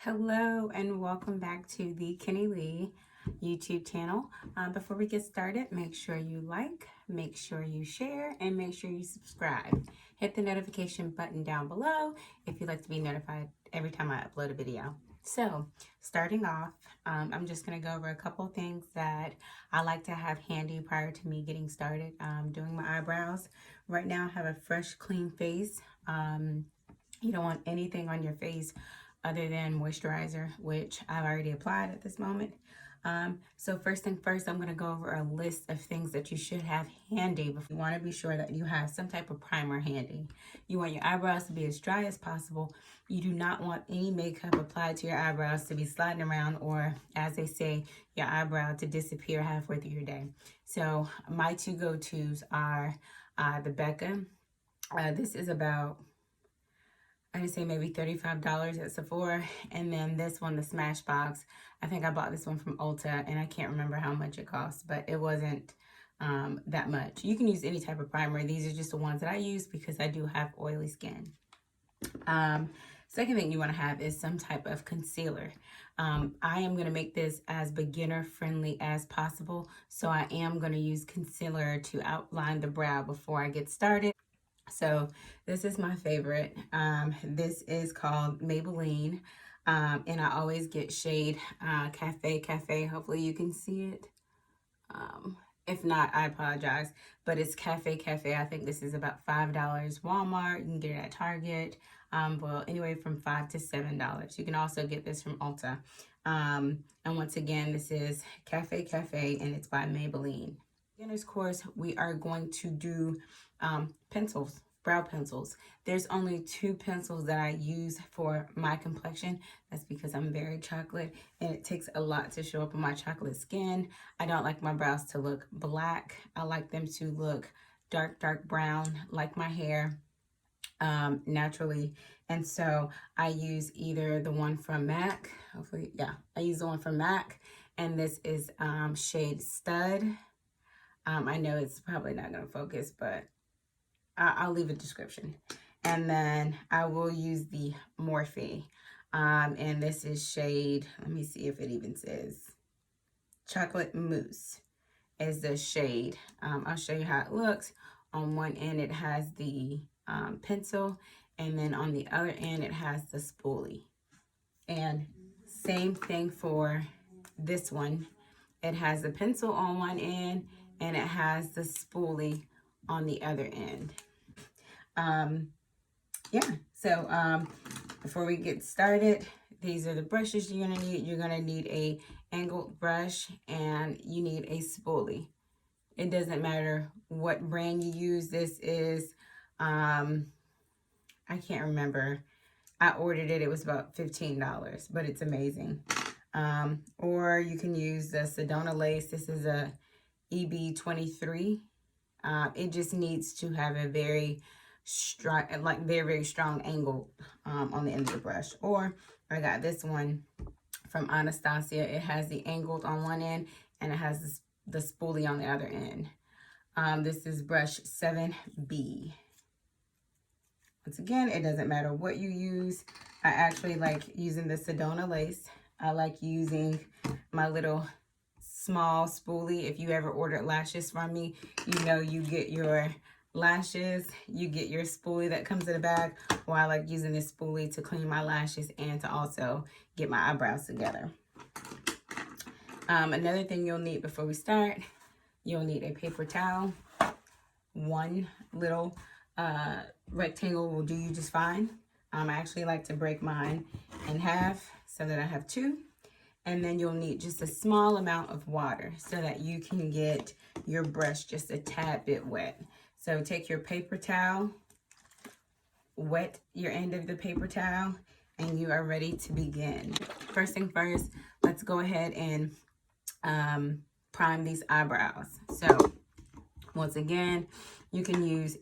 Hello and welcome back to the Kenny Lee YouTube channel. Before we get started, make sure you like, make sure you share, and make sure you subscribe. Hit the notification button down below if you'd like to be notified every time I upload a video. So, starting off, I'm just going to go over a couple things that I like to have handy prior to me getting started doing my eyebrows. Right now, I have a fresh, clean face. You don't want anything on your face other than moisturizer, which I've already applied at this moment. So first thing first, I'm going to go over a list of things that you should have handy. But you want to be sure that you have some type of primer handy. You want your eyebrows to be as dry as possible. You do not want any makeup applied to your eyebrows to be sliding around, or as they say, your eyebrow to disappear halfway through your day. So my two go-tos are the Becca. This is about, I'd say maybe $35 at Sephora. And then this one, the Smashbox. I think I bought this one from Ulta, and I can't remember how much it cost, but it wasn't that much. You can use any type of primer. These are just the ones that I use because I do have oily skin. Second thing you want to have is some type of concealer. I am going to make this as beginner friendly as possible. So I am going to use concealer to outline the brow before I get started. So this is my favorite. This is called Maybelline, and I always get shade Cafe. Hopefully you can see it. If not, I apologize, but it's Cafe. I think this is about $5. Walmart, you can get it at Target. Well, anyway, from $5 to $7. You can also get this from Ulta. And once again, this is Cafe, and it's by Maybelline. Beginner's course, we are going to do pencils, brow pencils. There's only two pencils that I use for my complexion. That's because I'm very chocolate, and it takes a lot to show up on my chocolate skin. I don't like my brows to look black. I like them to look dark brown, like my hair, naturally. And so I use either the one from MAC, I use the one from MAC, and this is shade Stud. I know it's probably not going to focus, but I'll leave a description. And then I will use the Morphe. And this is shade, let me see if it even says, Chocolate Mousse is the shade. I'll show you how it looks. On one end, it has the pencil, and then on the other end, it has the spoolie. And same thing for this one. It has the pencil on one end, and it has the spoolie on the other end. So before we get started, these are the brushes you're gonna need. You're gonna need a angled brush, and you need a spoolie. It doesn't matter what brand you use. This is, I can't remember. I ordered it. It was about $15, but it's amazing. Or you can use the Sedona Lace. This is a EB23. It just needs to have a very strong angle on the end of the brush. Or I got this one from Anastasia. It has the angled on one end, and it has the spoolie on the other end. This is brush 7B. Once again, it doesn't matter what you use. I actually like using the Sedona Lace. I like using my little small spoolie. If you ever ordered lashes from me, you know you get your lashes, you get your spoolie that comes in a bag. Well, I like using this spoolie to clean my lashes and to also get my eyebrows together. Another thing you'll need before we start, you'll need a paper towel. One little rectangle will do you just fine. I actually like to break mine in half so that I have two. And then you'll need just a small amount of water so that you can get your brush just a tad bit wet. So take your paper towel, wet your end of the paper towel, and you are ready to begin. First thing first, let's go ahead and prime these eyebrows. So once again, you can use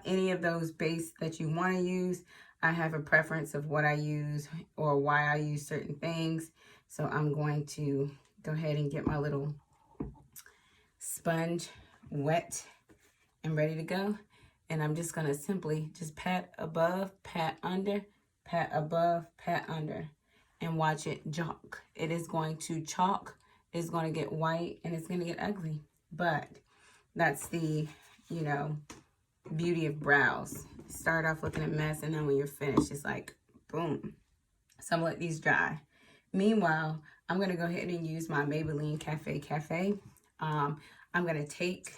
any of those base that you want to use. I have a preference of what I use or why I use certain things. So I'm going to go ahead and get my little sponge wet and ready to go. And I'm just going to simply just pat above, pat under, pat above, pat under. and watch it chalk. It is going to chalk, it's going to get white, and it's going to get ugly. But that's the, you know, beauty of brows. Start off looking a mess, and then when you're finished, it's like, boom. So I'm gonna let these dry. Meanwhile, I'm gonna go ahead and use my Maybelline Cafe. I'm gonna take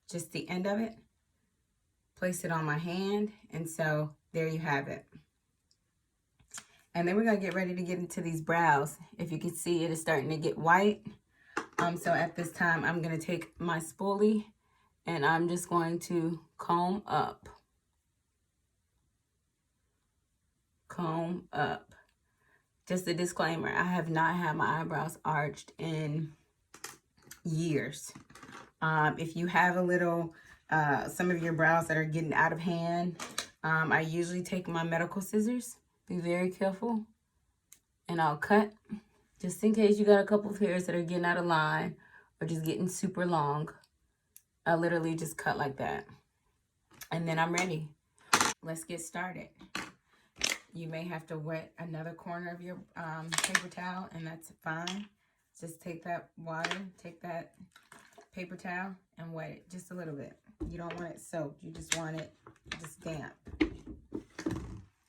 just the end of it, place it on my hand, and so there you have it. And then we're gonna get ready to get into these brows. If you can see, it is starting to get white. So at this time, I'm gonna take my spoolie and I'm just going to comb up. Comb up. Just a disclaimer, I have not had my eyebrows arched in years. If you have a little, some of your brows that are getting out of hand, I usually take my medical scissors. Be very careful. And I'll cut, just in case you got a couple of hairs that are getting out of line or just getting super long. I literally just cut like that. And then I'm ready. Let's get started. You may have to wet another corner of your paper towel, and that's fine. Just take that water, take that paper towel, and wet it just a little bit. You don't want it soaked. You just want it just damp.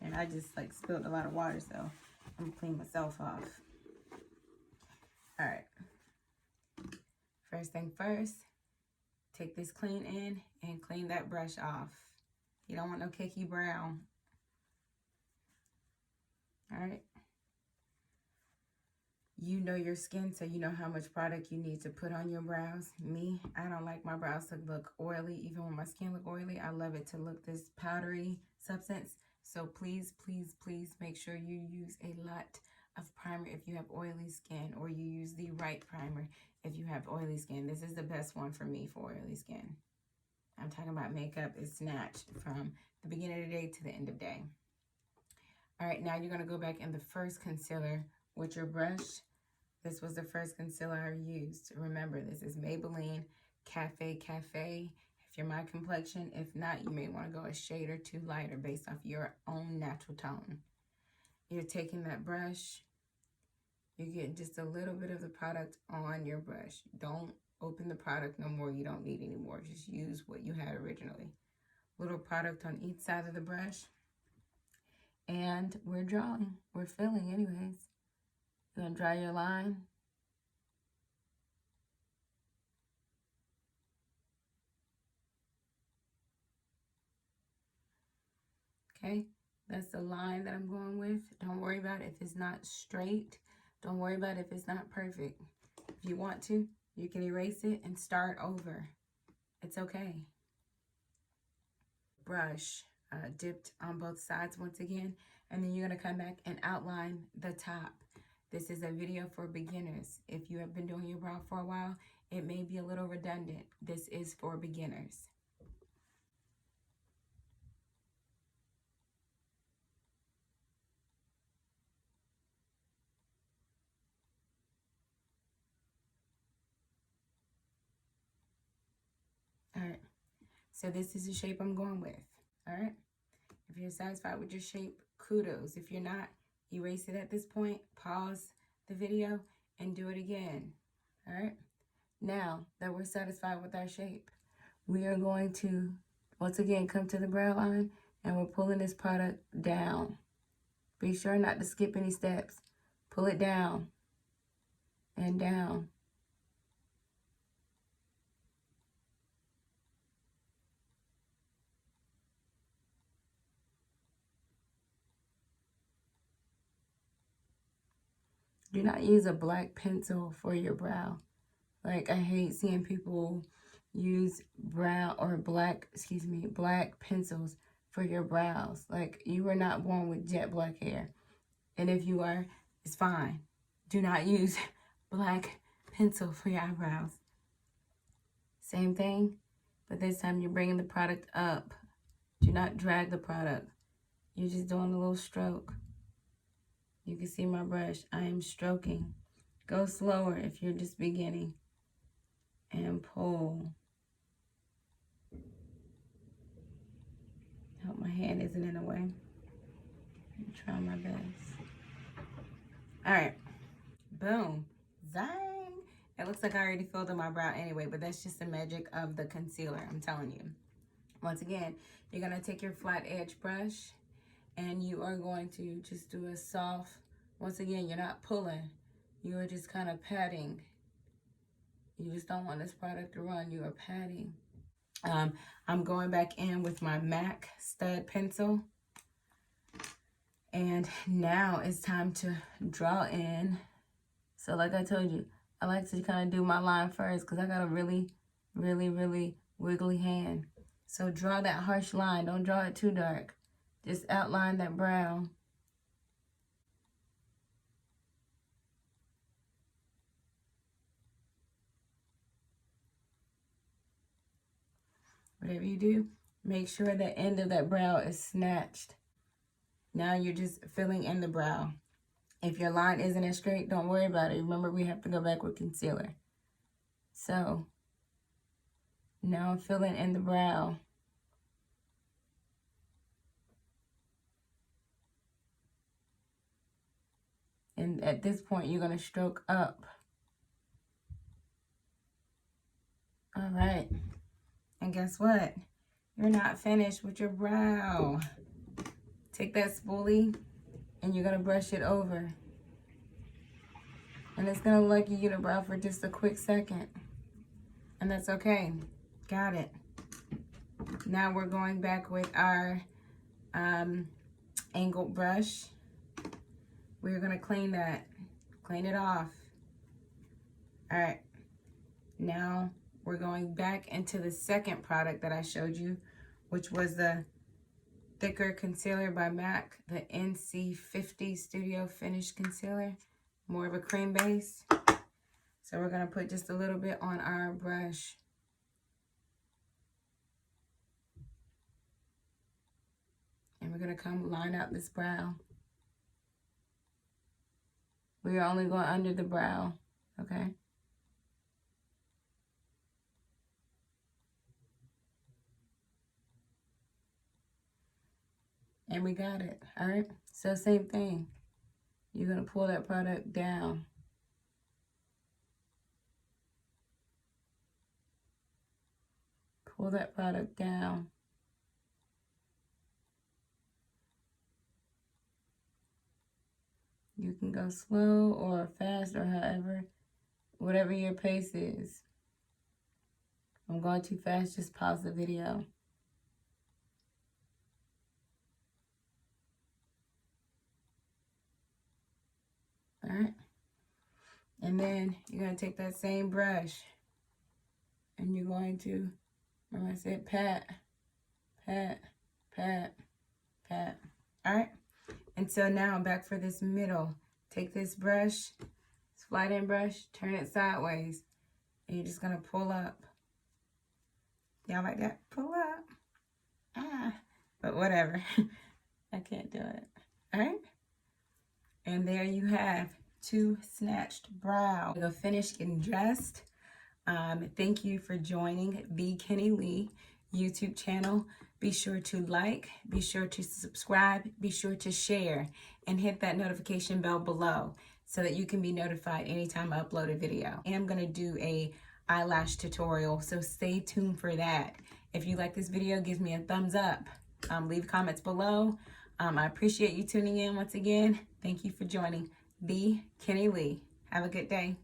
And I just like spilled a lot of water, so I'm gonna clean myself off. All right. First thing first, take this clean in and clean that brush off. You don't want no cakey brown. All right. You know your skin, so you know how much product you need to put on your brows. Me, I don't like my brows to look oily. Even when my skin look oily, I love it to look this powdery substance. So please, please, please make sure you use a lot of primer if you have oily skin, or you use the right primer if you have oily skin. This is the best one for me for oily skin. I'm talking about makeup is snatched from the beginning of the day to the end of the day. All right, now you're going to go back in the first concealer with your brush. This was the first concealer I used. Remember, this is Maybelline Cafe. If you're my complexion, if not, you may want to go a shade or two lighter based off your own natural tone. You're taking that brush. You're getting just a little bit of the product on your brush. Don't open the product no more. You don't need any more. Just use what you had originally. Little product on each side of the brush. And we're drawing. We're filling anyways. You're going to draw your line. Okay, that's the line that I'm going with. Don't worry about if it's not straight. Don't worry about if it's not perfect. If you want to, you can erase it and start over. It's okay. Brush dipped on both sides once again, and then you're going to come back and outline the top. This is a video for beginners. If you have been doing your brow for a while, it may be a little redundant. This is for beginners. All right, so this is the shape I'm going with. All right, if you're satisfied with your shape, kudos. If you're not, erase it at this point, pause the video, and do it again. All right, now that we're satisfied with our shape, we are going to, once again, come to the brow line, and we're pulling this product down. Be sure not to skip any steps. Pull it down and down. Do not use a black pencil for your brow. Like, I hate seeing people use brown or black pencils for your brows. Like, you were not born with jet black hair. And if you are, it's fine. Do not use black pencil for your eyebrows. Same thing, but this time you're bringing the product up. Do not drag the product. You're just doing a little stroke. You can see my brush. I am stroking. Go slower if you're just beginning. And pull. Hope my hand isn't in the way. I'm trying my best. All right. Boom. Zang. It looks like I already filled in my brow anyway, but that's just the magic of the concealer, I'm telling you. Once again, you're going to take your flat edge brush and you are going to just do a soft, once again, you're not pulling. You are just kind of patting. You just don't want this product to run. You are patting. I'm going back in with my MAC stud pencil. And now it's time to draw in. So like I told you, I like to kind of do my line first because I got a really, really, really wiggly hand. So draw that harsh line. Don't draw it too dark. Just outline that brow. Whatever you do, make sure the end of that brow is snatched. Now you're just filling in the brow. If your line isn't as straight, don't worry about it. Remember, we have to go back with concealer. So now I'm filling in the brow. And at this point, you're going to stroke up. All right. And guess what? You're not finished with your brow. Take that spoolie and you're going to brush it over. And it's going to look like your unibrow for just a quick second. And that's okay. Got it. Now we're going back with our angled brush. We're going to clean that. Clean it off. All right. Now we're going back into the second product that I showed you, which was the thicker concealer by MAC, the NC50 Studio Finish Concealer. More of a cream base. So we're going to put just a little bit on our brush. And we're going to come line out this brow. We are only going under the brow, okay? And we got it, all right? So same thing. You're going to pull that product down. Pull that product down. You can go slow or fast or however, whatever your pace is. I'm going too fast, just pause the video. All right. And then you're going to take that same brush and you're going to, remember I said pat, pat, pat, pat. All right. And so now I'm back for this middle. Take this brush, this flat end brush, turn it sideways. And you're just going to pull up. Y'all like that? Pull up. Ah, but whatever. I can't do it. All right. And there you have 2 snatched brow. The finished getting dressed. Thank you for joining the Kenny Lee YouTube channel. Be sure to like, be sure to subscribe, be sure to share, and hit that notification bell below so that you can be notified anytime I upload a video. I am going to do a eyelash tutorial, so stay tuned for that. If you like this video, give me a thumbs up. Leave comments below. I appreciate you tuning in once again. Thank you for joining the Kenny Lee. Have a good day.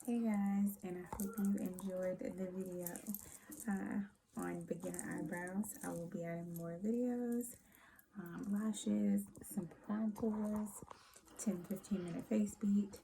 Hey guys, and I hope you enjoyed the video on beginner eyebrows. I will be adding more videos, lashes, some contours, 10-15 minute face beat,